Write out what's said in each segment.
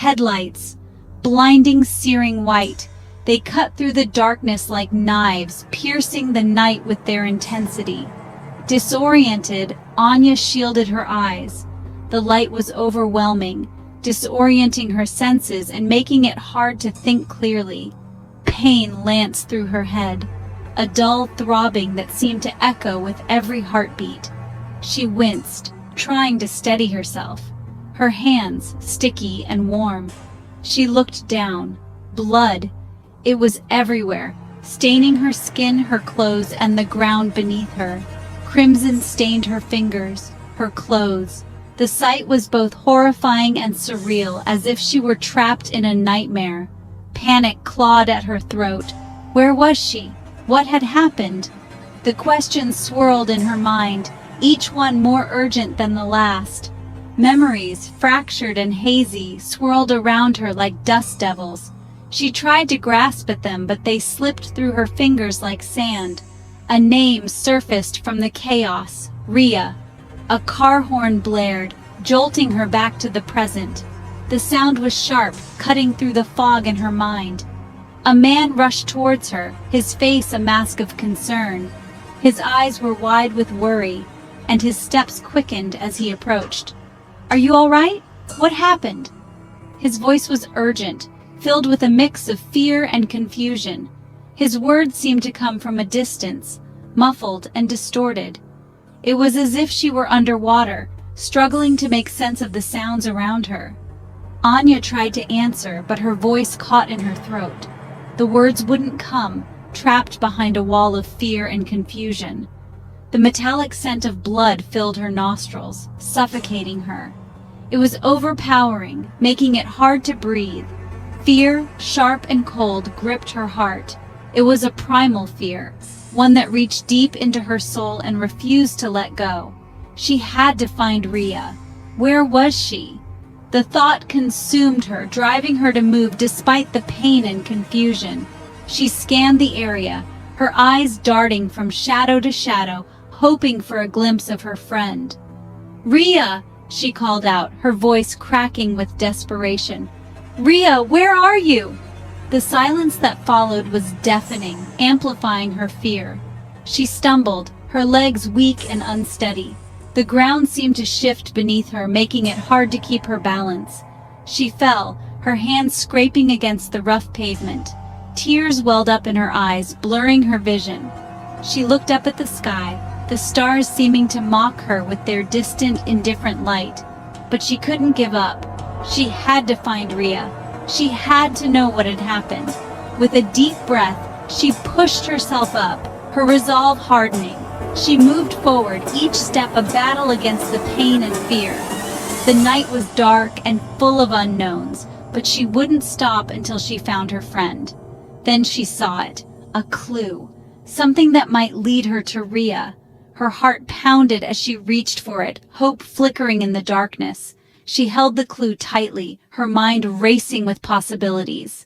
headlights, blinding, searing white. They cut through the darkness like knives, piercing the night with their intensity. Disoriented, Anya shielded her eyes. The light was overwhelming, disorienting her senses and making it hard to think clearly. Pain lanced through her head, a dull throbbing that seemed to echo with every heartbeat. She winced, trying to steady herself, her hands sticky and warm. She looked down. Blood. It was everywhere, staining her skin, her clothes, and the ground beneath her. Crimson stained her fingers, her clothes. The sight was both horrifying and surreal, as if she were trapped in a nightmare. Panic clawed at her throat. Where was she? What had happened? The questions swirled in her mind, each one more urgent than the last. Memories, fractured and hazy, swirled around her like dust devils. She tried to grasp at them, but they slipped through her fingers like sand. A name surfaced from the chaos: Ria. A car horn blared, jolting her back to the present. The sound was sharp, cutting through the fog in her mind. A man rushed towards her, his face a mask of concern. His eyes were wide with worry, and his steps quickened as he approached. "Are you all right? What happened?" His voice was urgent, filled with a mix of fear and confusion. His words seemed to come from a distance, muffled and distorted. It was as if she were underwater, struggling to make sense of the sounds around her. Anya tried to answer, but her voice caught in her throat. The words wouldn't come, trapped behind a wall of fear and confusion. The metallic scent of blood filled her nostrils, suffocating her. It was overpowering, making it hard to breathe. Fear, sharp and cold, gripped her heart. It was a primal fear, one that reached deep into her soul and refused to let go. She had to find Ria. Where was she? The thought consumed her, driving her to move despite the pain and confusion. She scanned the area, her eyes darting from shadow to shadow, hoping for a glimpse of her friend. "Ria!" she called out, her voice cracking with desperation. "Ria, where are you?" The silence that followed was deafening, amplifying her fear. She stumbled, her legs weak and unsteady. The ground seemed to shift beneath her, making it hard to keep her balance. She fell, her hands scraping against the rough pavement. Tears welled up in her eyes, blurring her vision. She looked up at the sky, the stars seeming to mock her with their distant, indifferent light. But she couldn't give up. She had to find Ria. She had to know what had happened. With a deep breath, she pushed herself up, her resolve hardening. She moved forward, each step a battle against the pain and fear. The night was dark and full of unknowns, but she wouldn't stop until she found her friend. Then she saw it, a clue, something that might lead her to Ria. Her heart pounded as she reached for it, hope flickering in the darkness. She held the clue tightly, her mind racing with possibilities.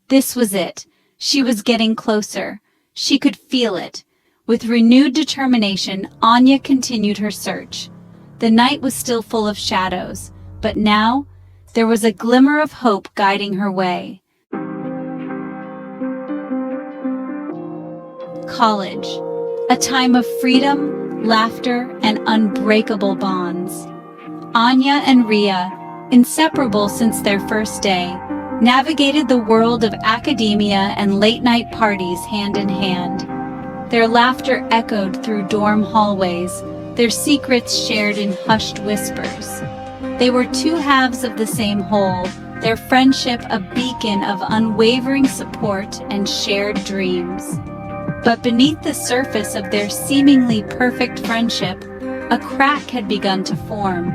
This was it. She was getting closer. She could feel it. With renewed determination, Anya continued her search. The night was still full of shadows, but now there was a glimmer of hope guiding her way. College, a time of freedom, laughter, and unbreakable bonds. Anya and Ria, inseparable since their first day, navigated the world of academia and late-night parties hand in hand. Their laughter echoed through dorm hallways, their secrets shared in hushed whispers. They were two halves of the same whole, their friendship a beacon of unwavering support and shared dreams. But beneath the surface of their seemingly perfect friendship, a crack had begun to form.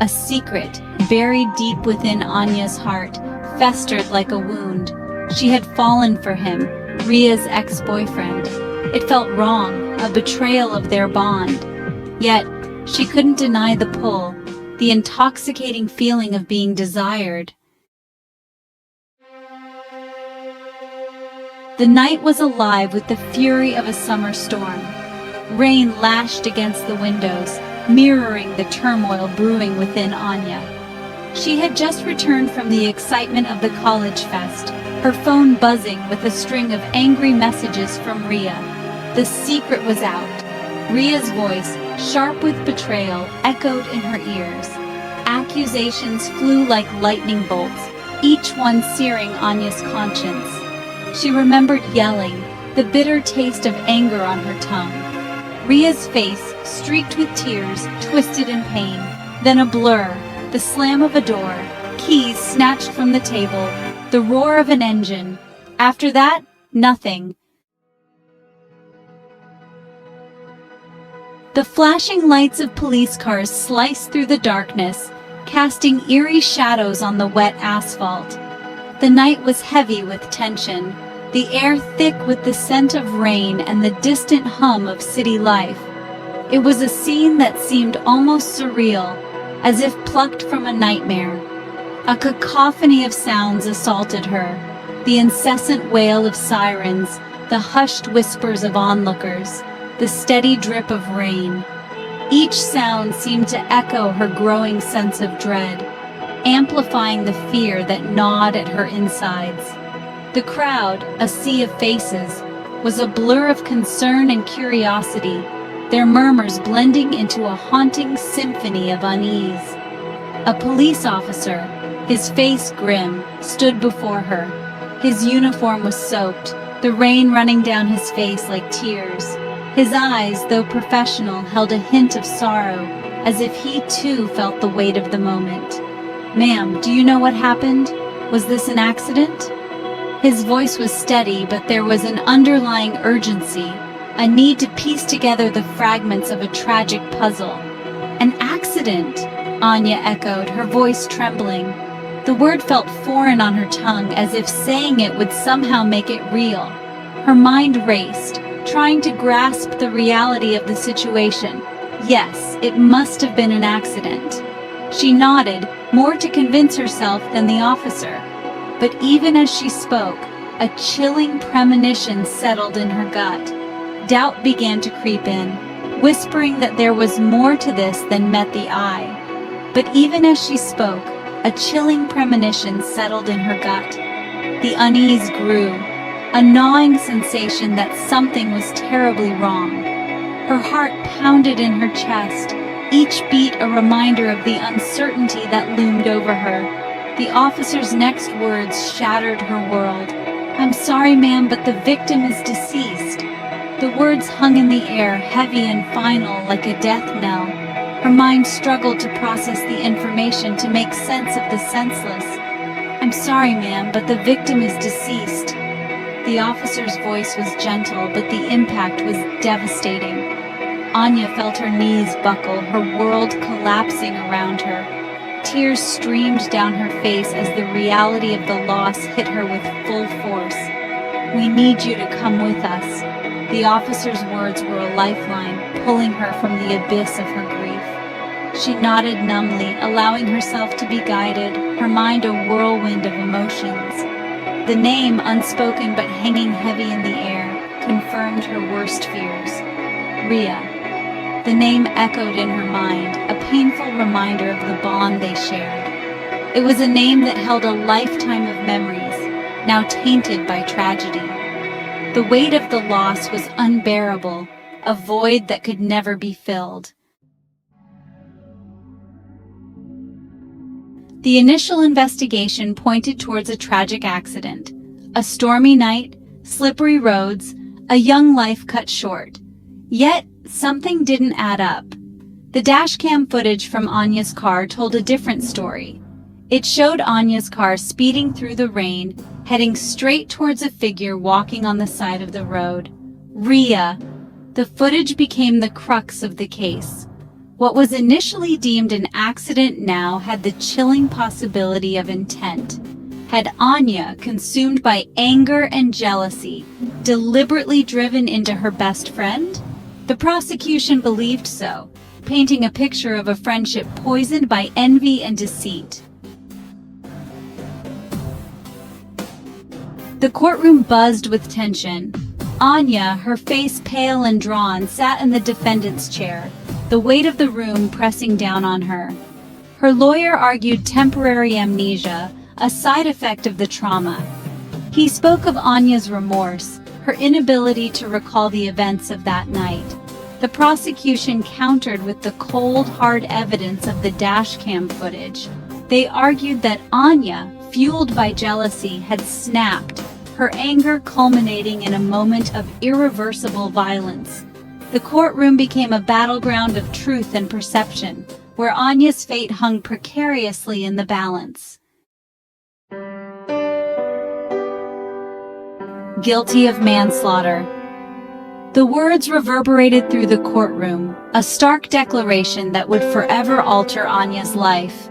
A secret, buried deep within Anya's heart, festered like a wound. She had fallen for him, Ria's ex-boyfriend. It felt wrong, a betrayal of their bond. Yet, she couldn't deny the pull, the intoxicating feeling of being desired. The night was alive with the fury of a summer storm. Rain lashed against the windows, mirroring the turmoil brewing within Anya. She had just returned from the excitement of the college fest, her phone buzzing with a string of angry messages from Ria. The secret was out. Ria's voice, sharp with betrayal, echoed in her ears. Accusations flew like lightning bolts, each one searing Anya's conscience. She remembered yelling, the bitter taste of anger on her tongue. Ria's face, streaked with tears, twisted in pain. Then a blur, the slam of a door, keys snatched from the table, the roar of an engine. After that, nothing. The flashing lights of police cars sliced through the darkness, casting eerie shadows on the wet asphalt. The night was heavy with tension, the air thick with the scent of rain and the distant hum of city life. It was a scene that seemed almost surreal, as if plucked from a nightmare. A cacophony of sounds assaulted her, the incessant wail of sirens, the hushed whispers of onlookers, the steady drip of rain. Each sound seemed to echo her growing sense of dread, amplifying the fear that gnawed at her insides. The crowd, a sea of faces, was a blur of concern and curiosity, their murmurs blending into a haunting symphony of unease. A police officer, his face grim, stood before her. His uniform was soaked, the rain running down his face like tears. His eyes, though professional, held a hint of sorrow, as if he too felt the weight of the moment. "Ma'am, do you know what happened? Was this an accident?" His voice was steady, but there was an underlying urgency, a need to piece together the fragments of a tragic puzzle. "An accident," Anya echoed, her voice trembling. The word felt foreign on her tongue, as if saying it would somehow make it real. Her mind raced, trying to grasp the reality of the situation. Yes, it must have been an accident. She nodded, more to convince herself than the officer. But even as she spoke, a chilling premonition settled in her gut. Doubt began to creep in, whispering that there was more to this than met the eye. But even as she spoke, a chilling premonition settled in her gut. The unease grew, a gnawing sensation that something was terribly wrong. Her heart pounded in her chest, each beat a reminder of the uncertainty that loomed over her. The officer's next words shattered her world. "I'm sorry, ma'am, but the victim is deceased." The words hung in the air, heavy and final, like a death knell. Her mind struggled to process the information, to make sense of the senseless. "I'm sorry, ma'am, but the victim is deceased." The officer's voice was gentle, but the impact was devastating. Anya felt her knees buckle, her world collapsing around her. Tears streamed down her face as the reality of the loss hit her with full force. "We need you to come with us." The officer's words were a lifeline, pulling her from the abyss of her grief. She nodded numbly, allowing herself to be guided, her mind a whirlwind of emotions. The name, unspoken but hanging heavy in the air, confirmed her worst fears. Ria. The name echoed in her mind, a painful reminder of the bond they shared. It was a name that held a lifetime of memories, now tainted by tragedy. The weight of the loss was unbearable, a void that could never be filled. The initial investigation pointed towards a tragic accident. A stormy night, slippery roads, a young life cut short. Yet, something didn't add up. The dashcam footage from Anya's car told a different story. It showed Anya's car speeding through the rain, heading straight towards a figure walking on the side of the road. Ria. The footage became the crux of the case. What was initially deemed an accident now had the chilling possibility of intent. Had Anya, consumed by anger and jealousy, deliberately driven into her best friend? The prosecution believed so, painting a picture of a friendship poisoned by envy and deceit. The courtroom buzzed with tension. Anya, her face pale and drawn, sat in the defendant's chair, the weight of the room pressing down on her. Her lawyer argued temporary amnesia, a side effect of the trauma. He spoke of Anya's remorse, her inability to recall the events of that night. The prosecution countered with the cold, hard evidence of the dashcam footage. They argued that Anya, fueled by jealousy, had snapped, her anger culminating in a moment of irreversible violence. The courtroom became a battleground of truth and perception, where Anya's fate hung precariously in the balance. Guilty of manslaughter. The words reverberated through the courtroom, a stark declaration that would forever alter Anya's life.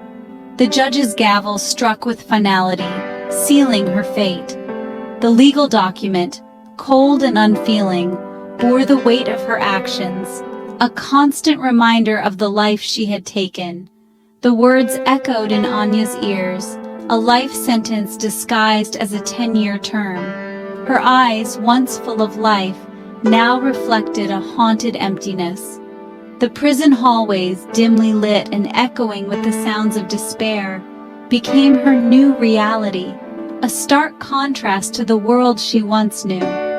The judge's gavel struck with finality, sealing her fate. The legal document, cold and unfeeling, bore the weight of her actions, a constant reminder of the life she had taken. The words echoed in Anya's ears, a life sentence disguised as a 10-year term. Her eyes, once full of life, now reflected a haunted emptiness. The prison hallways, dimly lit and echoing with the sounds of despair, became her new reality, a stark contrast to the world she once knew.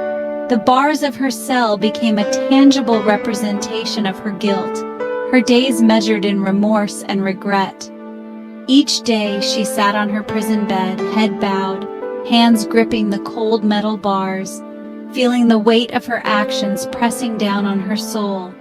The bars of her cell became a tangible representation of her guilt, her days measured in remorse and regret. Each day she sat on her prison bed, head bowed, hands gripping the cold metal bars, feeling the weight of her actions pressing down on her soul.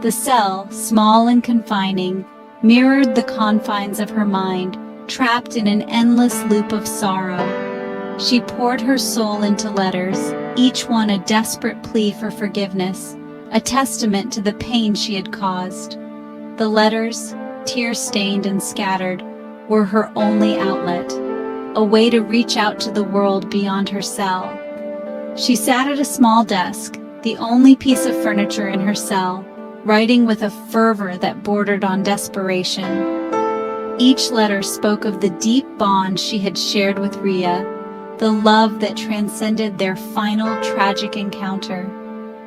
The cell, small and confining, mirrored the confines of her mind, trapped in an endless loop of sorrow. She poured her soul into letters, each one a desperate plea for forgiveness, a testament to the pain she had caused. The letters, tear-stained and scattered, were her only outlet, a way to reach out to the world beyond her cell. She sat at a small desk, the only piece of furniture in her cell, writing with a fervor that bordered on desperation. Each letter spoke of the deep bond she had shared with Ria, the love that transcended their final tragic encounter.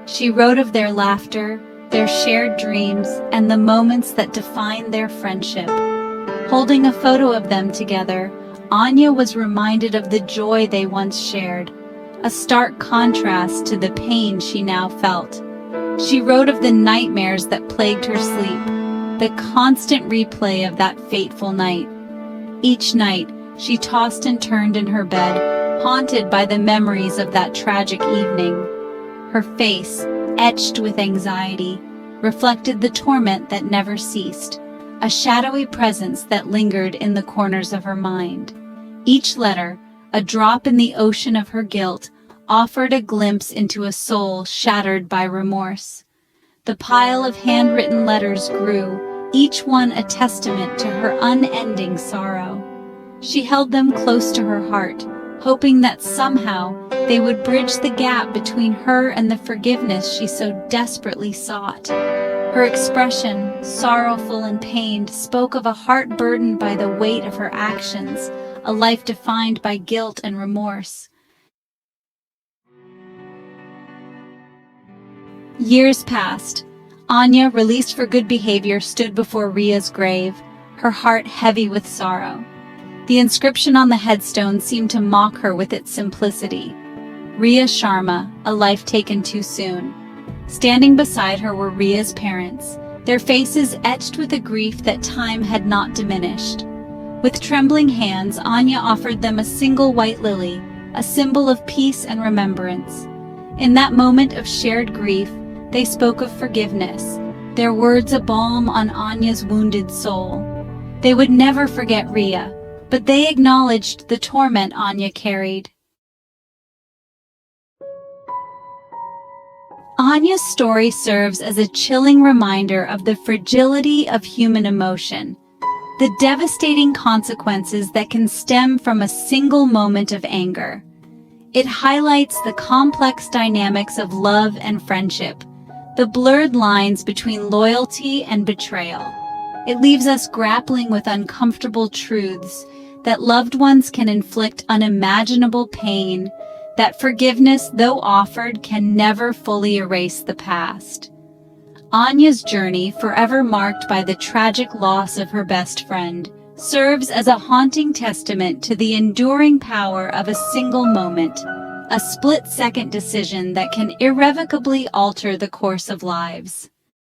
She wrote of their laughter, their shared dreams, and the moments that defined their friendship. Holding a photo of them together, Anya was reminded of the joy they once shared, a stark contrast to the pain she now felt. She wrote of the nightmares that plagued her sleep, the constant replay of that fateful night. Each night, she tossed and turned in her bed, haunted by the memories of that tragic evening. Her face, etched with anxiety, reflected the torment that never ceased, a shadowy presence that lingered in the corners of her mind. Each letter, a drop in the ocean of her guilt, offered a glimpse into a soul shattered by remorse. The pile of handwritten letters grew, each one a testament to her unending sorrow. She held them close to her heart, hoping that somehow they would bridge the gap between her and the forgiveness she so desperately sought. Her expression, sorrowful and pained, spoke of a heart burdened by the weight of her actions, a life defined by guilt and remorse. Years passed. Anya, released for good behavior, stood before Ria's grave, her heart heavy with sorrow. The inscription on the headstone seemed to mock her with its simplicity. Ria Sharma, a life taken too soon. Standing beside her were Ria's parents, their faces etched with a grief that time had not diminished. With trembling hands, Anya offered them a single white lily, a symbol of peace and remembrance. In that moment of shared grief, they spoke of forgiveness, their words a balm on Anya's wounded soul. They would never forget Ria, but they acknowledged the torment Anya carried. Anya's story serves as a chilling reminder of the fragility of human emotion, the devastating consequences that can stem from a single moment of anger. It highlights the complex dynamics of love and friendship, the blurred lines between loyalty and betrayal. It leaves us grappling with uncomfortable truths, that loved ones can inflict unimaginable pain, that forgiveness, though offered, can never fully erase the past. Anya's journey, forever marked by the tragic loss of her best friend, serves as a haunting testament to the enduring power of a single moment, a split-second decision that can irrevocably alter the course of lives.